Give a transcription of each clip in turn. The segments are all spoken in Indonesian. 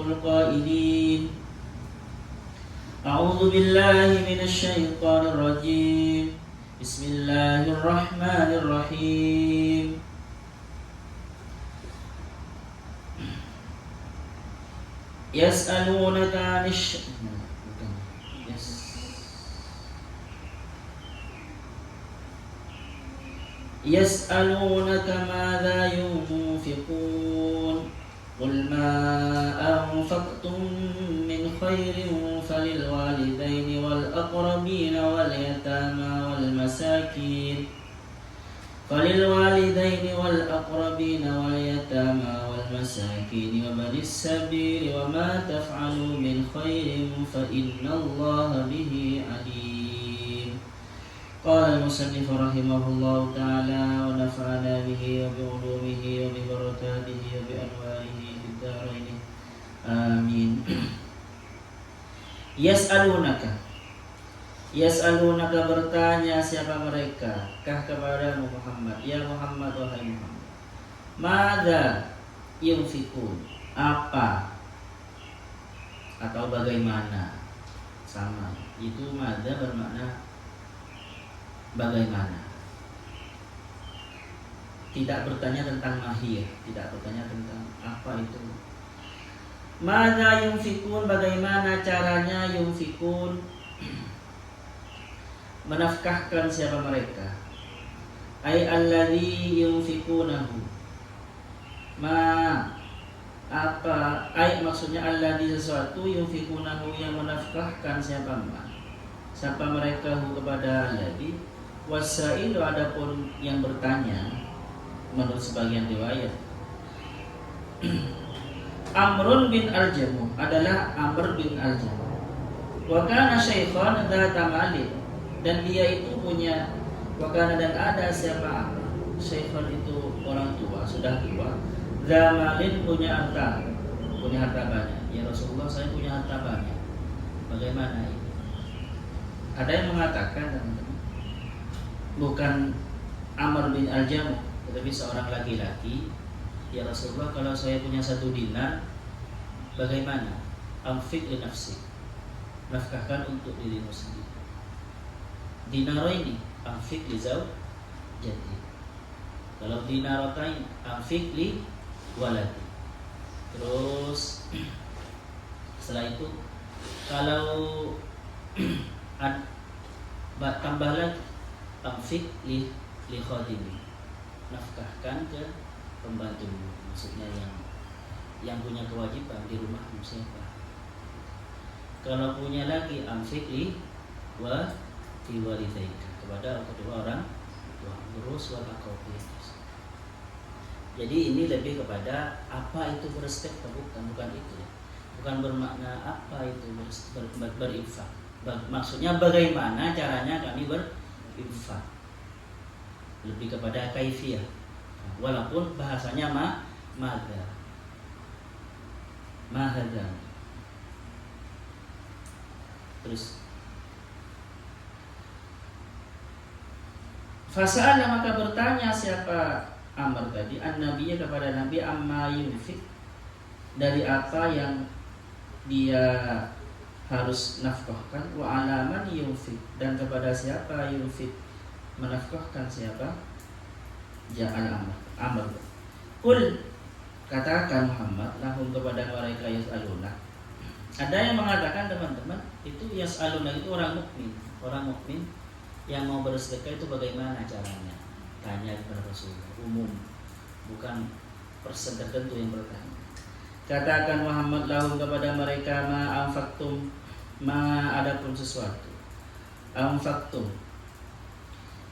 القائلين أعوذ بالله من الشيطان الرجيم بسم الله الرحمن الرحيم يسألونك عن يسألونك ماذا ينفقون قل ما أنفقتم من خير فللوالدين والأقربين واليتامى والمساكين وابن السبيل وما تفعلوا من خير فإن الله به عليم. قال المصنف رحمه الله تعالى ونفعنا به وبعلومه وببركاته وبأنواره في الدارين آمين. Yas'alunaka bertanya siapa mereka kah kepadamu Muhammad, ya Muhammad, wahai Muhammad. Madza yunfikun, apa atau bagaimana, sama itu. Madza bermakna bagaimana, tidak bertanya tentang mahiyah, tidak bertanya tentang apa itu. Madza yunfikun, bagaimana caranya yunfikun, menafkahkan siapa mereka. Ai alladzi yunfikunahu, apa ai maksudnya alladzi sesuatu, yunfikunahu yang menafkahkan siapa mereka kepada alladzi. Wasailu, adapun yang bertanya menurut sebagian riwayat Amrun bin Al-Jamuh adalah Amr bin Al-Jamuh. Wa kana syaikhan dzata malin, dan dia itu punya, wakana dan ada siapa Amr, syaikhan itu orang tua, sudah tua, zamalin punya harta banyak. Ya Rasulullah, saya punya harta banyak, bagaimana ini? Ada yang mengatakan, teman-teman, bukan Amr bin Al-Jamuh, tetapi seorang laki-laki, ya Rasulullah, kalau saya punya 1 dinar, bagaimana? Anfiq li nafsi, nafkahkan untuk dirimu sendiri. Dinaraini anfiq li zawjati, kalau dinaratain anfiq li waladi. Terus setelah itu kalau tambah lagi anfiq li khadimi, nafkahkan ke pembantumu, maksudnya yang punya kewajiban di rumahmu siapa. Kalau punya lagi anfiq li wa fi walidaika, kepada kedua orang tua, urus wal aqrabin. Jadi ini lebih kepada apa itu bersedekah, bukan itu ya. Bukan bermakna apa itu berinfak. Maksudnya bagaimana caranya kami berinfak. Lebih kepada kaifiyah. Walaupun bahasanya mahadza. Terus Fasa'ala, maka bertanya siapa Amr tadi an-nabiyya kepada Nabi, amma yunfik, dari apa yang dia harus nafkahkan, wa alaman yunfik, dan kepada siapa yunfik, menafkahkan siapa. Ja'al Amr. Qul, katakan Muhammad, lahum, kepada mereka yas'aluna. Ada yang mengatakan, teman-teman, itu yas'aluna itu orang mukmin yang mau bersedekah itu bagaimana caranya? Tanya kepada Rasulullah, umum, bukan person tertentu yang bertanya. Katakan Muhammad lahum, kepada mereka, ma anfaqtum, adapun sesuatu, anfaqtum,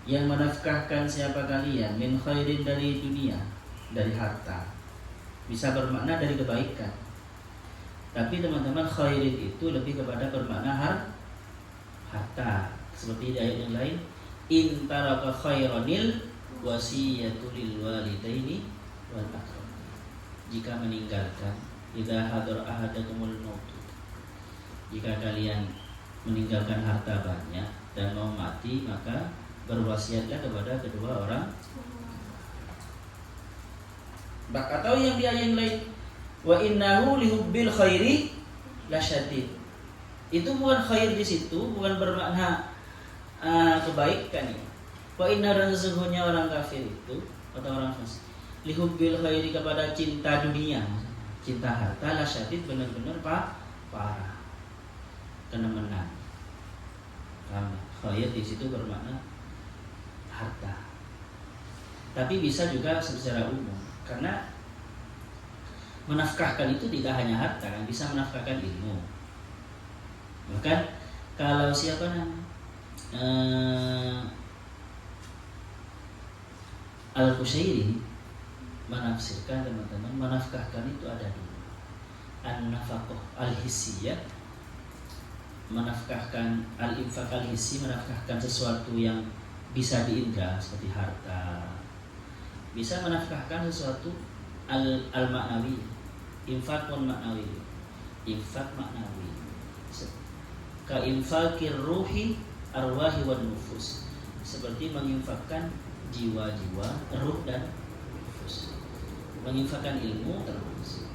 yang menafkahkan siapa kalian, min khairin, dari dunia, dari harta. Bisa bermakna dari kebaikan, tapi teman-teman, khairin itu lebih kepada bermakna harta. Seperti di ayat yang lain, in taraka khairanil wasiyatu lil walidaini wal aqrabin. Jika meninggalkan, idza hadar ahadakumul maut, jika kalian meninggalkan harta banyak dan mau mati, maka berwasiatlah kepada kedua orang. Atau yang di ayat yang lain, Wa innahu lihubbil khairi lasyadid. Itu bukan khair di situ, bukan bermakna kebaikan ya. Wa inna, dan sesungguhnya orang kafir itu atau orang fasik lihubbil khairi, kepada cinta dunia, cinta harta, lasyadid, benar-benar parah, kenemenan. Khair di situ bermakna harta. Tapi bisa juga secara umum, karena menafkahkan itu tidak hanya harta, kan bisa menafkahkan ilmu. Bahkan kalau siapa namanya Al-Qushairi menafsirkan, teman-teman, menafkahkan itu ada dua. An-nafaqah al-hissiyah, menafkahkan al-infaq al-hissi, menafkahkan sesuatu yang bisa diindra seperti harta. Bisa menafkahkan sesuatu al-ma'nawi, infaqun ma'nawi, infaq ma'nawi, ka infaqir ruhi arwahi wan nufus, seperti menginfakkan jiwa-jiwa, ruh dan nufus. Menginfakkan ilmu terus.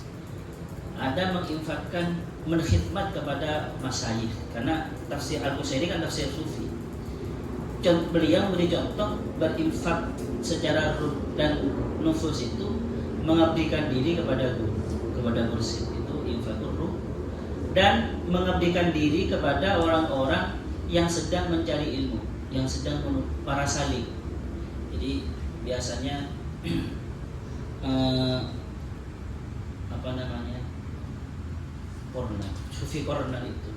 Ada menginfakkan, menkhidmat kepada masyayikh, karena tafsir Al-Qushairi kan tafsir sufi. Beliau memberi contoh berinfak secara ruh dan nufus itu mengabdikan diri kepada guru, kepada mursyid, itu infakul ruh, dan mengabdikan diri kepada orang-orang yang sedang mencari ilmu, yang sedang para salik. Jadi biasanya apa namanya, korner, sufi korner itu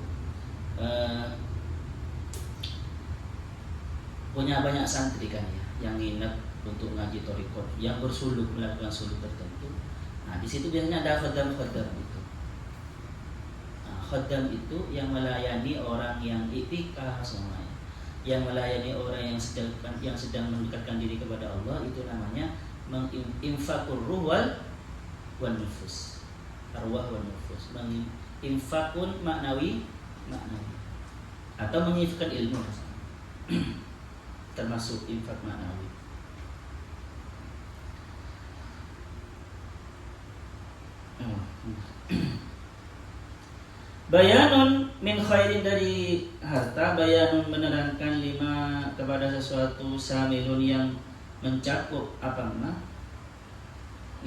punya banyak santri kan ya, yang nginep untuk ngaji thariqat, yang bersuluk, melakukan suluk tertentu. Nah di situ biasanya ada khaddam itu. Nah, khaddam itu yang melayani orang yang i'tikaf semuanya, yang melayani orang yang sedang mendekatkan diri kepada Allah, itu namanya infaqur ruh wal nufus, arwah wal nufus. Infakun maknawi atau menginfakkan ilmu termasuk infak maknawi. Bayanun min khairin, dari harta, bayanun menerangkan lima kepada sesuatu, samilun yang mencakup apa mah,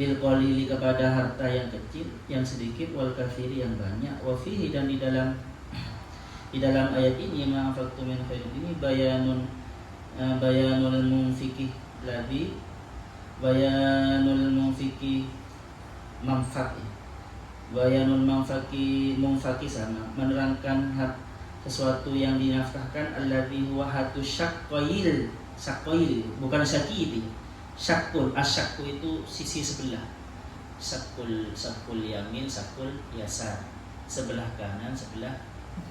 lil qalili kepada harta yang kecil, yang sedikit, wal katsiri yang banyak, wa fihi, dan di dalam ayat ini ma'afaqtu min khairin ini bayanul munfiqi ladzi, bayanul munfiqi manfaqi, bayanul munfaqi sama menerangkan sesuatu yang dinafkahkan, alladzi huwa hatu syaqqail, bukan syaqi. Syakul, asyakku itu sisi sebelah. Syakul yamin, syakul yasar, sebelah kanan, sebelah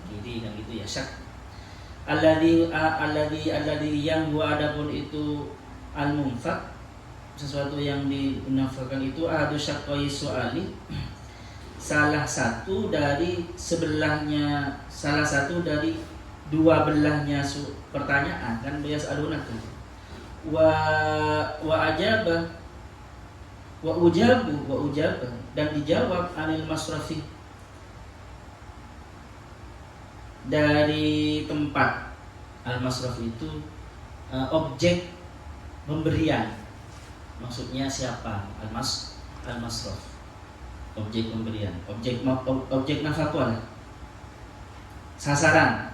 kiri, dan gitu ya. Syak. Alladzi yang huwa, adapun itu al-munfaq, sesuatu yang dinafkahkan itu ahadu syaqqai su'ali, salah satu dari dua belahnya pertanyaan, kan bias adunakum wa ajabah wa ujabah, dan dijawab anil masrafi, dari tempat. Al-masraf itu objek pemberian, maksudnya siapa? Al-masraf, objek pemberian, objek nafkah, sasaran.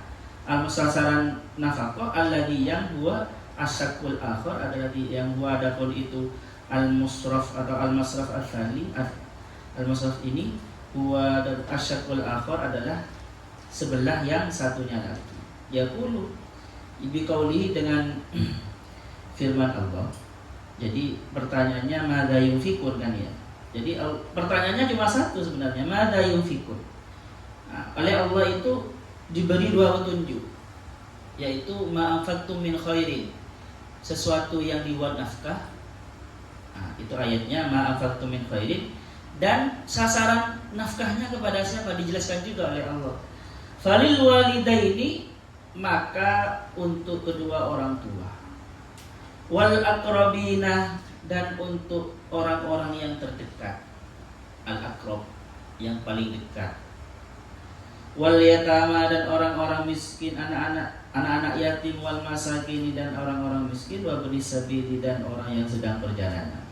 Sasaran nafkah alladzi yang huwa asyakul akhir, adalah yang huwa, adapun itu al-musraf atau al-masraf al-thani. Al-masraf ini huwa asyakul akhir, adalah sebelah yang satunya lagi. Yaqulu biqaulihi, dengan firman Allah. Jadi pertanyaannya madza yunfikun, kan ya. Jadi pertanyaannya cuma satu sebenarnya, madza yunfikun. Nah, oleh Allah itu diberi dua petunjuk, yaitu ma'anfaqtum min khairin, sesuatu yang dibuat nafkah. Nah, itu ayatnya ma'anfaqtum min khairin, dan sasaran nafkahnya kepada siapa dijelaskan juga oleh Allah. Falil walidaini, maka untuk kedua orang tua, wal aqrabina, dan untuk orang-orang yang terdekat. Al aqrab yang paling dekat. Wal yatama dan orang-orang miskin, anak-anak yatim, wal masakin dan orang-orang miskin, wa ibnis sabili dan orang yang sedang perjalanan.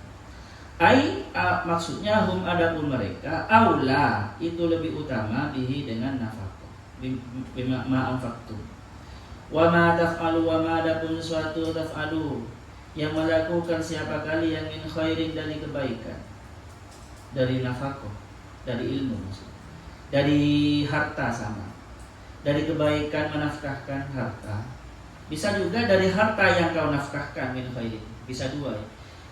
Maksudnya hum adapun mereka aula itu lebih utama bihi dengan nafkah. Bima anfaqtum. Wa ma taf'alu wa ma adapun suatu taf'alu yang melakukan siapa kalian min khairin dari kebaikan, dari nafkah, dari ilmu maksudnya. Dari harta sama, dari kebaikan menafkahkan harta, bisa juga dari harta yang kau nafkahkan min khairin, bisa dua ya.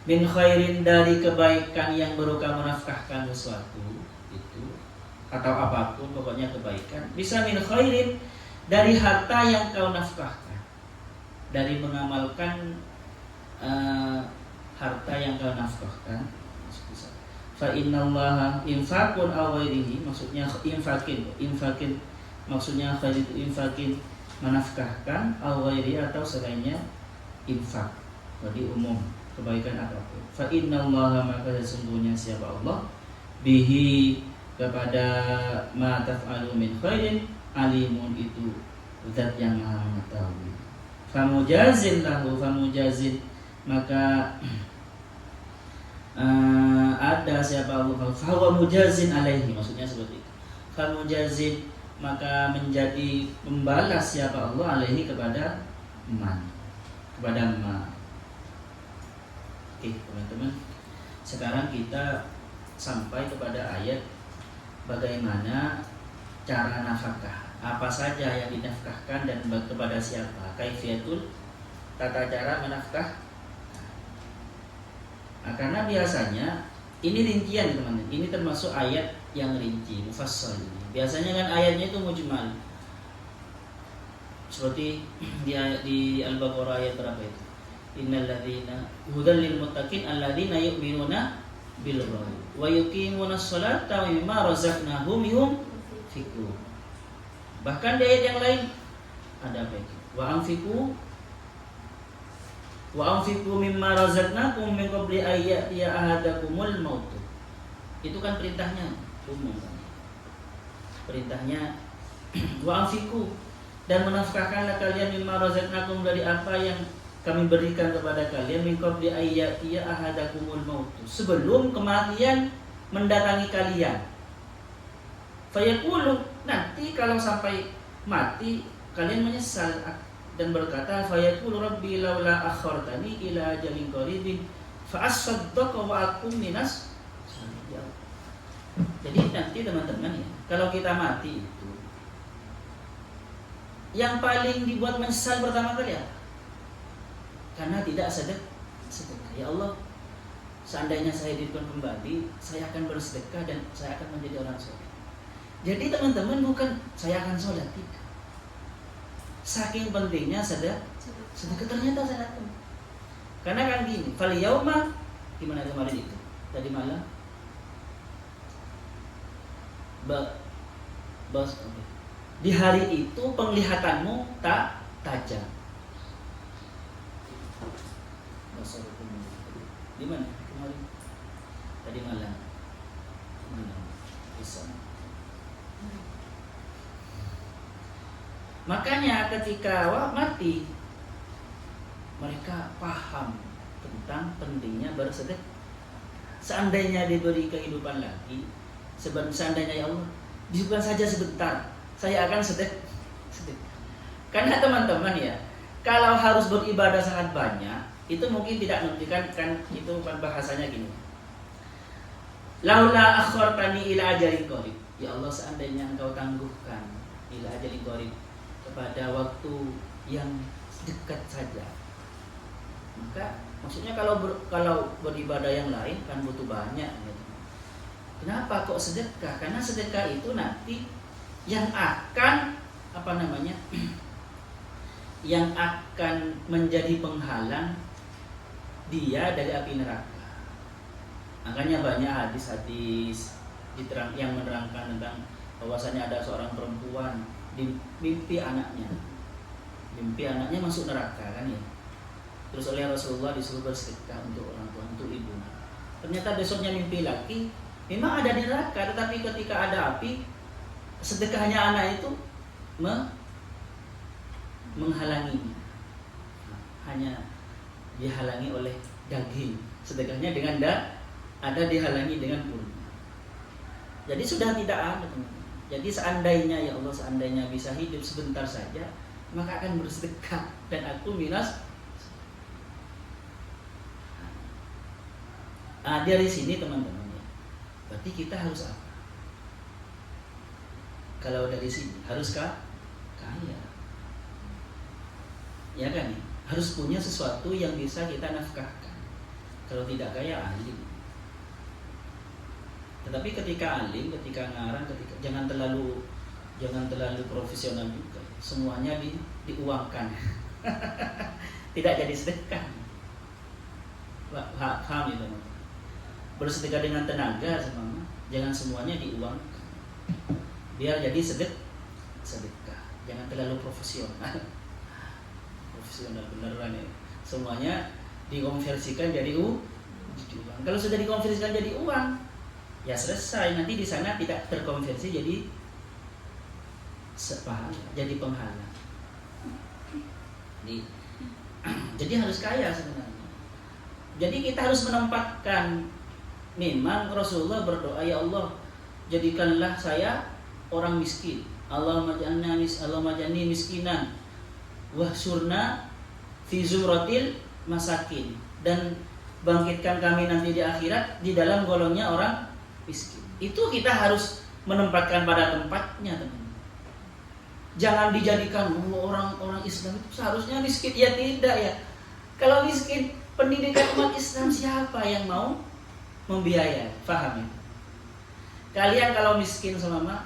Min khairin dari kebaikan yang berupa menafkahkan sesuatu itu atau apapun pokoknya kebaikan, bisa min khairin dari harta yang kau nafkahkan, dari mengamalkan harta yang kau nafkahkan. Fa innallaha infaqun aw ghairihi, maksudnya infakin maksudnya khair itu infakin menafkahkan, aw ghairi atau selainnya infak, jadi umum kebaikan apapun. Fa innallaha maka sesungguhnya siapa Allah bihi kepada ma taf'alu min khairin alimun itu zat yang maha mengetahui. Famujazin lahu, famujazin maka ada siapa Allah, fahuwa mujazin alaihi, maksudnya seperti itu. Famujazin maka menjadi pembalas siapa Allah alaihi kepada man, kepada ma. Oke teman-teman, sekarang kita sampai kepada ayat bagaimana cara nafkah, apa saja yang dinafkahkan dan kepada siapa, kaifiatul tata cara menafkah. Nah, karena biasanya ini rincian teman-teman, ini termasuk ayat yang rinci, mufassal ini. Biasanya kan ayatnya itu mujmal. Seperti di Al-Baqarah ayat berapa itu? Innal ladzina hudal lil muttaqin alladzina yu'minuna bil ghaib wa yuqimunas sholata wa mimma razaqnahum yunfiqun. Bahkan di ayat yang lain ada apa itu? Wa anfiqu mimma razaqnakum min qabli ayyatiya ahadakumul maut. Itu kan perintahnya umum kan. Perintahnya wa anfiqu, dan menafkahkanlah kalian mimma razaqnakum dari apa yang kami berikan kepada kalian min qabli ayyatiya ahadakumul maut, sebelum kematian mendatangi kalian. Fayaqulu, nanti kalau sampai mati kalian menyesal dan berkata fayaqulu rabbi laula akhartani ila ajalin qaribin fa asaddaqa wa akum minas sholihin. Jadi nanti teman-teman ya, kalau kita mati itu yang paling dibuat menyesal pertama kali apa? Karena tidak sedekah. Ya Allah, seandainya saya dihidupkan kembali, saya akan bersedekah dan saya akan menjadi orang soleh. Jadi teman-teman, bukan saya akan sholat, tidak. Saking pentingnya sedekah ternyata saya datang. Karena kan gini, fal yauma gimana kemarin itu? Tadi malam di hari itu penglihatanmu tak tajam. Di mana kemarin? Tadi malam. Bisa. Makanya ketika mati, mereka paham tentang pentingnya bersedekah. Seandainya diberi kehidupan lagi, seandainya ya Allah, bukan saja sebentar, saya akan sedekah. Karena teman-teman ya, kalau harus beribadah sangat banyak, itu mungkin tidak menentukan kan, itu bahasanya gini. Laula akhartani ila ajalin qarib. Ya Allah, seandainya Engkau tangguhkan ila ajalin qarib, pada waktu yang dekat saja. Maka maksudnya kalau beribadah yang lain kan butuh banyak gitu. Kenapa kok sedekah? Karena sedekah itu nanti yang akan yang akan menjadi penghalang dia dari api neraka. Makanya banyak hadis-hadis yang menerangkan tentang bahwasanya ada seorang perempuan mimpi anaknya masuk neraka kan ya. Terus oleh Rasulullah disuruh bersedekah untuk orang tua, untuk ibu. Ternyata besoknya mimpi lagi Memang ada di neraka, tetapi ketika ada api, sedekahnya anak itu menghalanginya. Hanya dihalangi oleh daging. Sedekahnya dengan ada dihalangi dengan kurma. Jadi sudah tidak ada, teman-teman. Jadi seandainya ya Allah, seandainya bisa hidup sebentar saja, maka akan bersedekah dan aku minas. Dari sini teman-teman ya. Berarti kita harus apa? Kalau dari sini haruskah kaya? Ya kan? Harus punya sesuatu yang bisa kita nafkahkan. Kalau tidak kaya, alim. Tetapi ketika alim, ketika ngarang, jangan terlalu profesional juga. Semuanya diuangkan. Tidak jadi sedekah. Paham ya teman-teman? Bersedekah dengan tenaga semua, jangan semuanya diuangkan. Biar jadi sedekah. Jangan terlalu profesional. Profesional beneran ya. Semuanya dikonversikan jadi uang. Kalau sudah dikonversikan jadi uang, ya selesai. Nanti di sana tidak terkonversi jadi pahala, jadi penghala. Jadi harus kaya sebenarnya. Jadi kita harus menempatkan. Memang Rasulullah berdoa, ya Allah, jadikanlah saya orang miskin. Allahumma ja'alni miskinan wahsyurna fi zumratil masakin, dan bangkitkan kami nanti di akhirat di dalam golongnya orang miskin. Itu kita harus menempatkan pada tempatnya, teman-teman. Jangan dijadikan orang Islam itu seharusnya miskin. Ya tidak ya. Kalau miskin, pendidikan umat Islam siapa yang mau membiayai? Paham ya? Kalian kalau miskin selama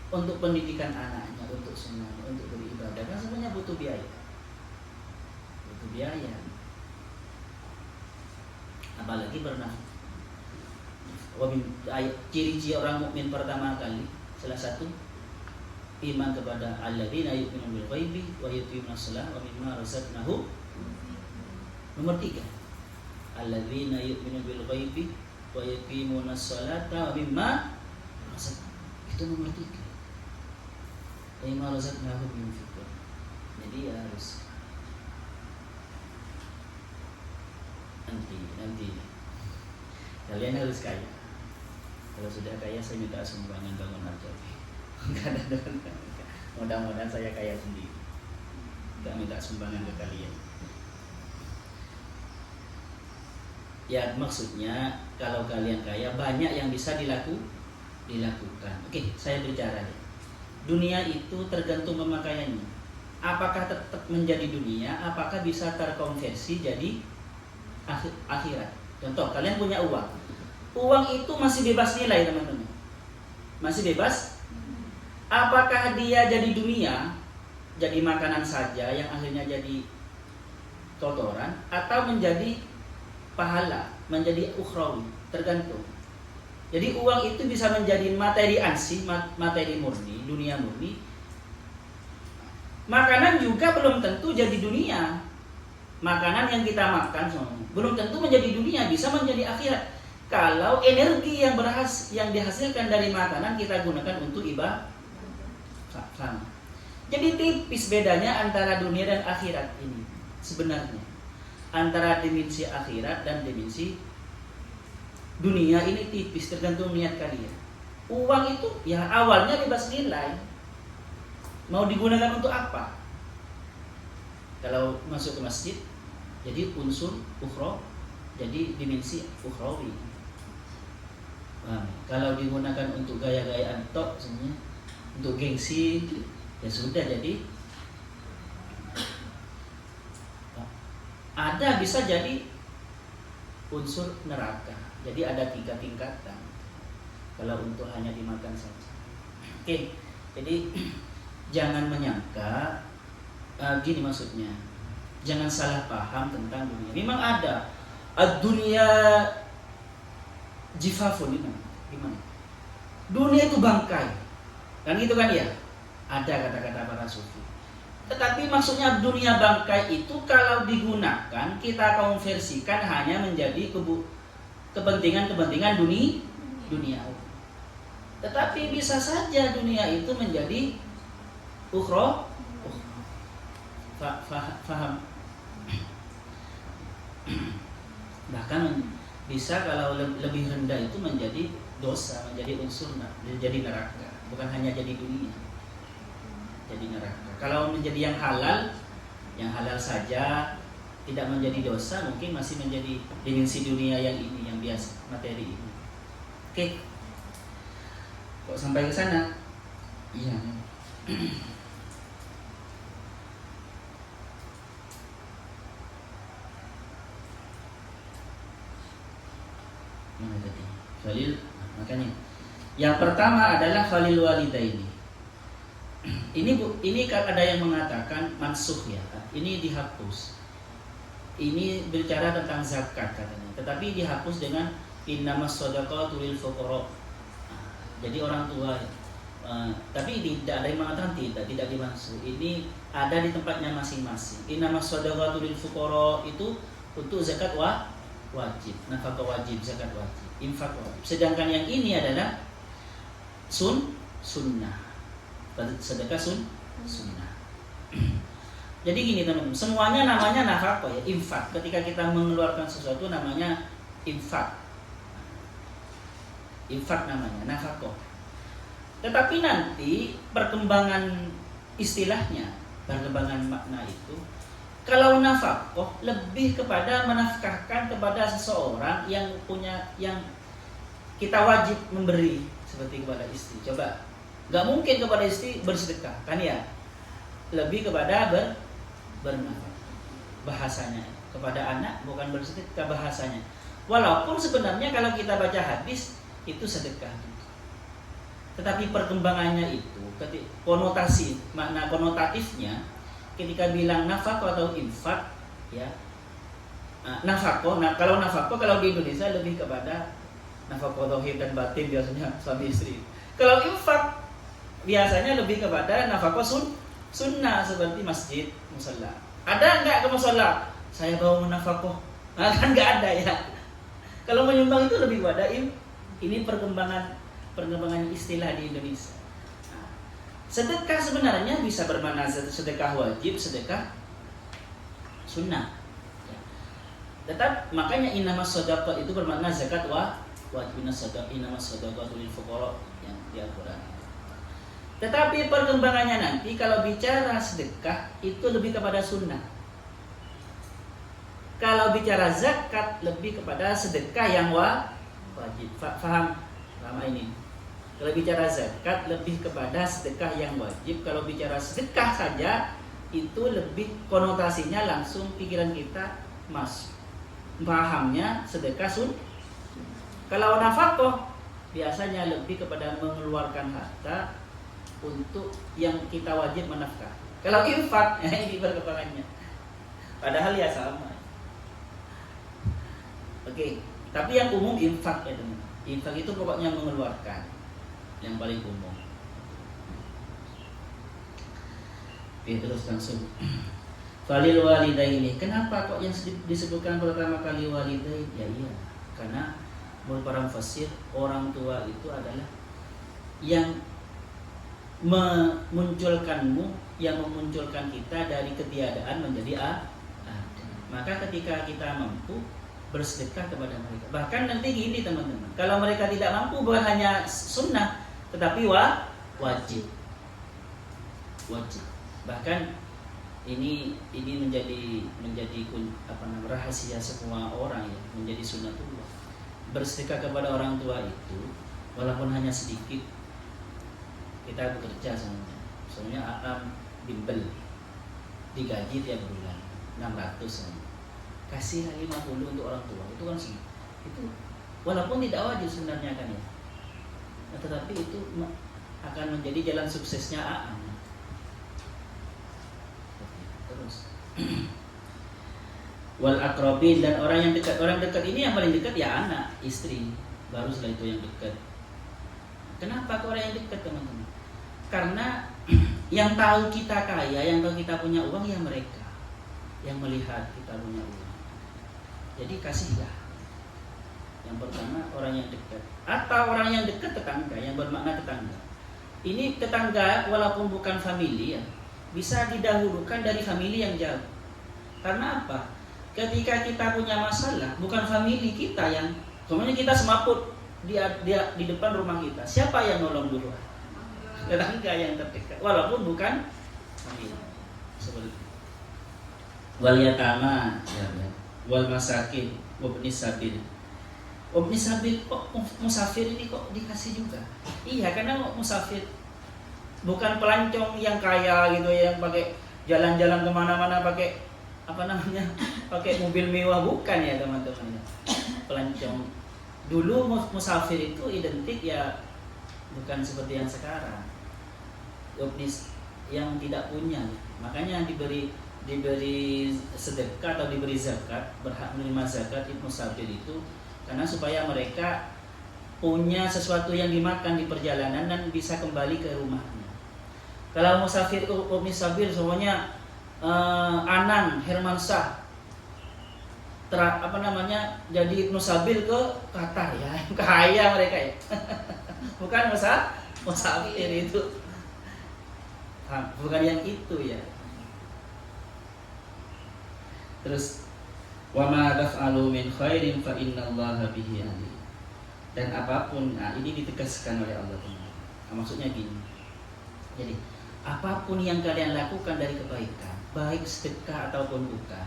untuk pendidikan anaknya, untuk semuanya, untuk beribadah, kan semuanya butuh biaya. Butuh biaya. Apalagi bernafkah. Ciri-ciri orang mukmin pertama kali, salah satu iman kepada alladzina yu'minuna bil ghaibi wa yuqimuna shalah wa mimma razaqnahum. Nomor 3, alladzina yu'minuna bil ghaibi wa yuqimuna sholata wa mimma razaqnahum. Itu nomor 3. Wa mimma razaqnahum yunfiqun. Jadi ya harus nanti kalian harus kaya. Kalau sudah kaya, saya minta sumbangan bangun Arjabi. Mudah-mudahan saya kaya sendiri. Tidak minta sumbangan ke kalian. Ya maksudnya kalau kalian kaya, banyak yang bisa dilakukan. Oke, saya bicara ya. Dunia itu tergantung pemakaiannya. Apakah tetap menjadi dunia, apakah bisa terkonversi jadi akhirat. Contoh, kalian punya uang. Uang itu masih bebas nilai, teman-teman. Masih bebas. Apakah dia jadi dunia, jadi makanan saja yang akhirnya jadi kotoran, atau menjadi pahala, menjadi ukhrawi, tergantung. Jadi uang itu bisa menjadi materi ansih, materi murni, dunia murni. Makanan juga belum tentu jadi dunia. Makanan yang kita makan belum tentu menjadi dunia, bisa menjadi akhirat. Kalau energi yang dihasilkan dari makanan kita gunakan untuk ibadah, sama. Jadi tipis bedanya antara dunia dan akhirat ini sebenarnya. Antara dimensi akhirat dan dimensi dunia ini tipis, tergantung niat kalian. Uang itu ya awalnya bebas nilai. Mau digunakan untuk apa? Kalau masuk ke masjid, jadi unsur ukhra, jadi dimensi ukhrawi. Kalau digunakan untuk gaya-gayaan tok, sebenarnya untuk gengsi, ya sudah jadi ada bisa jadi unsur neraka. Jadi ada 3 tingkatan. Kalau untuk hanya dimakan saja. Oke, jadi jangan menyangka gini maksudnya. Jangan salah paham tentang dunia. Memang ada dunia jifafun ini. Gimana? Dunia itu bangkai. Kan gitu kan ya? Ada kata-kata para sufi. Tetapi maksudnya dunia bangkai itu kalau digunakan, kita konversikan hanya menjadi kepentingan-kepentingan dunia. Tetapi bisa saja dunia itu menjadi ukhra. Faham? Bahkan bisa kalau lebih rendah itu menjadi dosa, menjadi unsur, menjadi neraka. Bukan hanya jadi dunia, jadi neraka. Kalau menjadi yang halal saja, tidak menjadi dosa, mungkin masih menjadi dimensi dunia yang ini, yang biasa, materi ini. Oke. Kok sampai ke sana? Iya. Mana tadi? Khalil, makanya. Yang pertama adalah khalil walidaini. Ini ada yang mengatakan mansukh ya. Ini dihapus. Ini bicara tentang zakat katanya. Tetapi dihapus dengan innamas shadaqatu lil fuqara. Jadi orang tua. Tapi tidak ada yang mengatakan tidak dimaksud. Ini ada di tempatnya masing-masing. Innamas shadaqatu lil fuqara itu untuk zakat wajib, nafkah wajib, zakat wajib, infak wajib. Sedangkan yang ini adalah sunnah. Sedekah sunnah. Jadi gini teman-teman, semuanya namanya nafkah ya, infak. Ketika kita mengeluarkan sesuatu namanya infak. Infak namanya nafkah. Tetapi nanti perkembangan istilahnya, perkembangan makna itu, kalau nafkah lebih kepada menafkahkan kepada seseorang yang kita wajib memberi, seperti kepada istri. Coba, nggak mungkin kepada istri bersedekah, kan ya? Lebih kepada bernafkah. Bahasanya kepada anak bukan bersedekah bahasanya. Walaupun sebenarnya kalau kita baca hadis itu sedekah. Tetapi perkembangannya itu, konotasi, makna konotatifnya, ketika bilang nafkah atau infak, ya, nafkah. Kalau nafkah kalau di Indonesia lebih kepada nafkah zahir dan batin biasanya suami istri. Kalau infak biasanya lebih kepada nafkah sunnah seperti masjid, musalla. Ada enggak ke musalla? Saya bawa menafkah. Kan enggak ada ya. Kalau menyumbang itu lebih kepada ini perkembangan istilah di Indonesia. Sedekah sebenarnya bisa bermakna sedekah wajib, sedekah sunnah. Tetap makanya innamas shadaqah itu bermakna zakat wajib, innamas shadaqatu lil fuqara yang di Al-Qur'an. Tetapi perkembangannya nanti kalau bicara sedekah itu lebih kepada sunnah. Kalau bicara zakat lebih kepada sedekah yang wajib. Faham lama ini? Kalau bicara zakat lebih kepada sedekah yang wajib. Kalau bicara sedekah saja itu lebih konotasinya langsung pikiran kita pahamnya sedekah Kalau nafkah biasanya lebih kepada mengeluarkan harta untuk yang kita wajib menafkah. Kalau infak ini perkembangannya. Padahal ya sama. Oke, tapi yang umum infak ya teman. Infak itu pokoknya mengeluarkan yang paling umum. Oke, terus langsung. Falil walidaini. Kenapa kok yang disebutkan pertama kali walidain? Ya iya, karena menurut para mufassir orang tua itu adalah yang memunculkanmu, yang memunculkan kita dari ketiadaan menjadi ada. Maka ketika kita mampu bersedekah kepada mereka. Bahkan nanti gini teman-teman, kalau mereka tidak mampu bukan hanya sunnah, tetapi wajib. Bahkan ini menjadi rahasia semua orang ya, menjadi sunnatullah. Bersedekah kepada orang tua itu walaupun hanya sedikit. Kita bekerja semuanya. Soalnya Aam bimbel digaji tiap bulan 600 semuanya. Kasih 50 untuk orang tua itu kan sih, itu walaupun tidak wajib sebenarnya kan ya, tetapi itu akan menjadi jalan suksesnya Aam. Terus wal aqrabin, dan orang yang dekat. Orang dekat ini yang paling dekat ya anak, istri, baru setelah itu yang dekat. Kenapa ke orang yang dekat teman-teman? Karena yang tahu kita kaya, yang tahu kita punya uang ya mereka, yang melihat kita punya uang. Jadi kasihlah Yang pertama orang yang dekat, atau orang yang dekat tetangga, yang bermakna tetangga. Ini tetangga walaupun bukan famili ya, bisa didahulukan dari famili yang jauh. Karena apa? Ketika kita punya masalah, bukan famili kita yang, semuanya kita semaput di depan rumah kita. Siapa yang nolong dulu? Tetangga yang terdekat, walaupun bukan famili. Seperti itu. Wal yatama, wal masakin, wabni sabil. Wabni sabil kok musafir ini kok dikasih juga? Iya, karena musafir bukan pelancong yang kaya gitu, yang pakai jalan-jalan kemana-mana pakai apa namanya, pakai mobil mewah, bukan ya teman-teman. Pelancong dulu musafir itu identik ya bukan seperti yang sekarang. Wabni yang tidak punya, makanya diberi sedekah atau diberi zakat, berhak menerima zakat musafir itu karena supaya mereka punya sesuatu yang dimakan di perjalanan dan bisa kembali ke rumahnya. Kalau musafir sabil semuanya Anang Hermansyah jadi musabil ke Qatar ya, kaya mereka ya. Bukan musafir itu, bukan yang itu ya. Terus wa ma taf'alu min khairin fa innallaha bihi alim. Dan apapun, ini ditegaskan oleh Allah. Maksudnya gini. Jadi, apapun yang kalian lakukan dari kebaikan, baik sedekah ataupun bukan,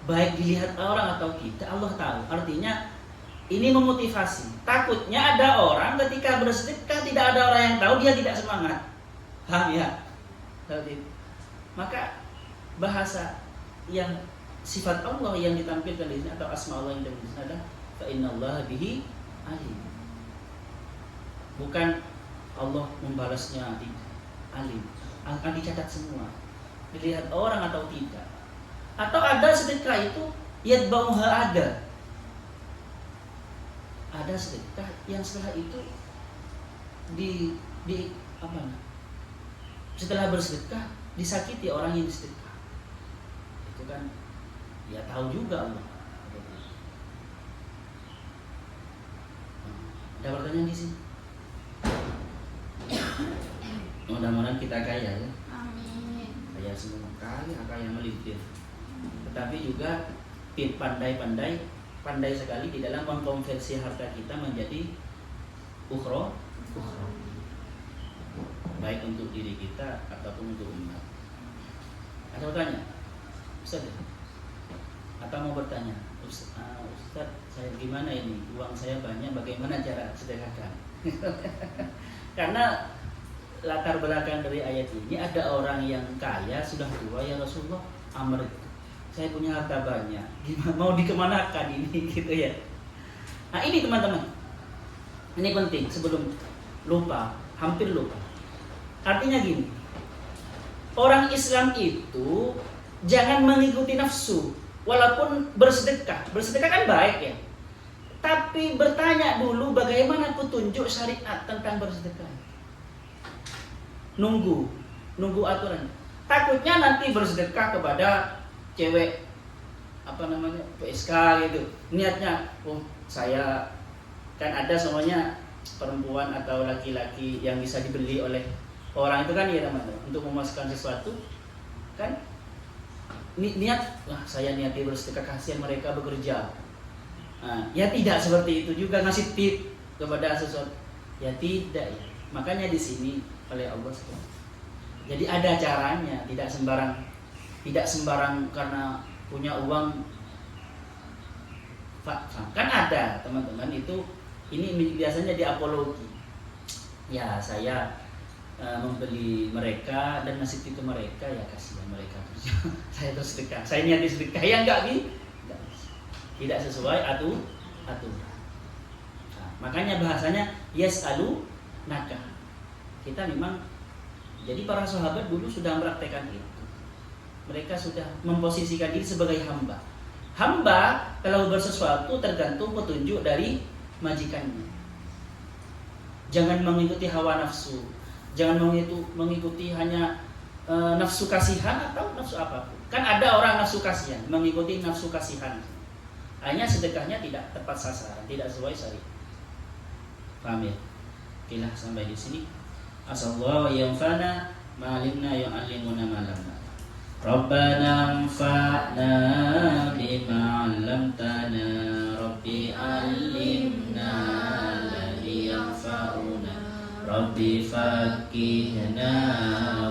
baik dilihat orang atau tidak, Allah tahu. Artinya ini memotivasi. Takutnya ada orang ketika bersedekah tidak ada orang yang tahu, dia tidak semangat. Paham ya? Maka bahasa yang sifat Allah yang ditampilkan di sini atau asma Allah yang ditampilkan di sini adalah fa innallaha bihi alim. Bukan Allah membalasnya, tidak. Alim. Akan dicatat semua. Dilihat orang atau tidak. Atau ada sedekah itu yatba'uha ada. Ada sedekah yang setelah itu setelah bersedekah disakiti orang yang disedekah. Itu kan ya tahu juga Allah. Ada pertanyaan di sini? Mudah-mudahan kita kaya ya. Amin. Kaya semua, kaya melintir. Tetapi juga pandai sekali di dalam mengkonversi harta kita menjadi ukhra. Baik untuk diri kita ataupun untuk umat. Ada pertanyaan? Ustaz? Atau mau bertanya, Ustaz, saya gimana ini? Uang saya banyak, bagaimana cara sedekahkan? Karena latar belakang dari ayat ini ada orang yang kaya sudah tua, ya Rasulullah, amr, saya punya harta banyak, gimana mau dikemanakan ini gitu ya? Nah ini teman-teman, ini penting sebelum lupa, hampir lupa. Artinya gini, orang Islam itu jangan mengikuti nafsu. Walaupun bersedekah kan baik ya. Tapi bertanya dulu bagaimana petunjuk syariat tentang bersedekah. Nunggu aturan. Takutnya nanti bersedekah kepada cewek PSK gitu. Niatnya, saya kan ada semuanya perempuan atau laki-laki yang bisa dibeli oleh orang itu kan ya teman-teman, untuk memuaskan sesuatu kan. Niat, saya niati bersedekah, kasihan mereka bekerja. Ya tidak seperti itu juga ngasih tip kepada sesuatu. Ya tidak ya. Makanya di sini oleh Allah SWT. Jadi ada caranya, tidak sembarang karena punya uang. Kan ada teman-teman itu, ini biasanya di apologi. Ya saya membeli mereka dan ngasih tip ke mereka, ya kasihan mereka kerja. Saya terus sedekah, saya niat sedekah yang tidak sesuai aturan. Makanya bahasanya yas'alu naka. Kita memang, jadi para sahabat dulu sudah mempraktekkan itu. Mereka sudah memposisikan diri sebagai hamba. Hamba kalau bersesuatu tergantung petunjuk dari majikannya. Jangan mengikuti hawa nafsu. Jangan mengikuti hanya nafsu kasihan atau nafsu apapun. Kan ada orang nafsu kasihan, mengikuti nafsu kasihan. Hanya sedekahnya tidak tepat sasaran, tidak sesuai syariat. Paham ya? Oke lah, sampai di sini. Asallahu yanfa'na ma'alimna yu'allimuna ma'lamna. Rabbana anfa'na bima 'allamtana. Rabbi 'allimna alladhi yanfa'una. Rabbi faqihna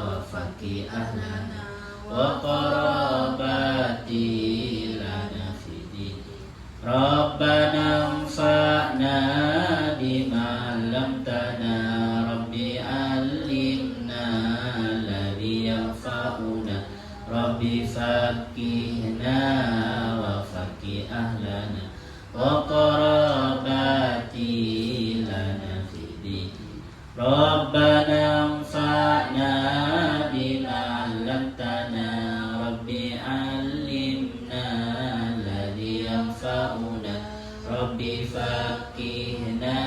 wa faqih ahlana wa qarabati lana fi dini. Rabbana anfa'na bima 'allamtana. Rabbi 'allimna alladhi yanfa'una. Rabbi faqihna wa faqih ahlana wa qarabati lana fi dini. Rabbana anfa'na bima 'allamtana. Rabbi 'allimna alladhi yanfa'una. Rabbi faqihna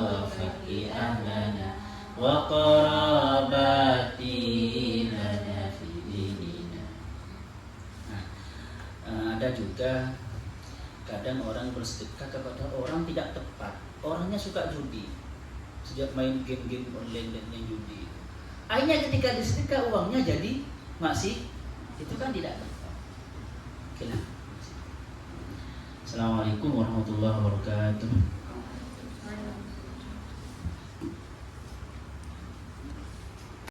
wa faqih ahlana wa qarabati lana fi dinina. Ada juga kadang orang bersedekah kepada orang tidak tepat. Orangnya suka judi, sejak main game-game online dan yang judi. Akhirnya ketika disedekah uangnya jadi masih, itu kan tidak tepat. Oke lah. Assalamualaikum warahmatullahi wabarakatuh.